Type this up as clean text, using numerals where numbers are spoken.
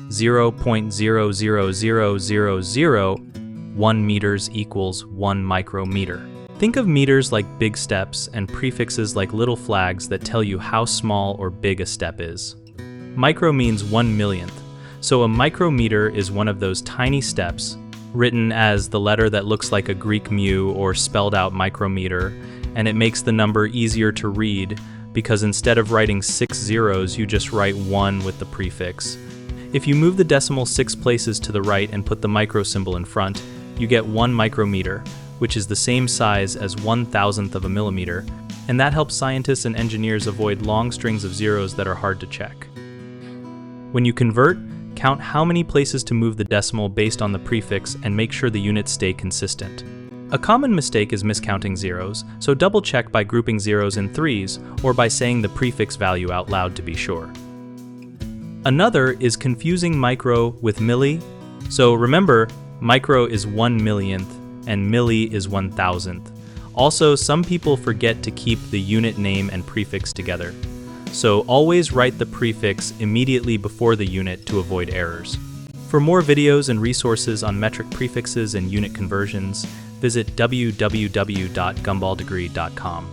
0.0000001 meters equals 1 micrometer. Think of meters like big steps and prefixes like little flags that tell you how small or big a step is. Micro means 1 millionth, so a micrometer is one of those tiny steps, written as the letter that looks like a Greek mu or spelled out micrometer, and it makes the number easier to read because instead of writing 6 zeros, you just write 1 with the prefix. If you move the decimal 6 places to the right and put the micro symbol in front, you get 1 micrometer, which is the same size as 1,000th of a millimeter, and that helps scientists and engineers avoid long strings of zeros that are hard to check. When you convert, count how many places to move the decimal based on the prefix and make sure the units stay consistent. A common mistake is miscounting zeros, so double check by grouping zeros in threes or by saying the prefix value out loud to be sure. Another is confusing micro with milli. So remember, micro is 1 millionth and milli is 1,000th. Also, some people forget to keep the unit name and prefix together. So always write the prefix immediately before the unit to avoid errors. For more videos and resources on metric prefixes and unit conversions, visit www.gumballdegree.com.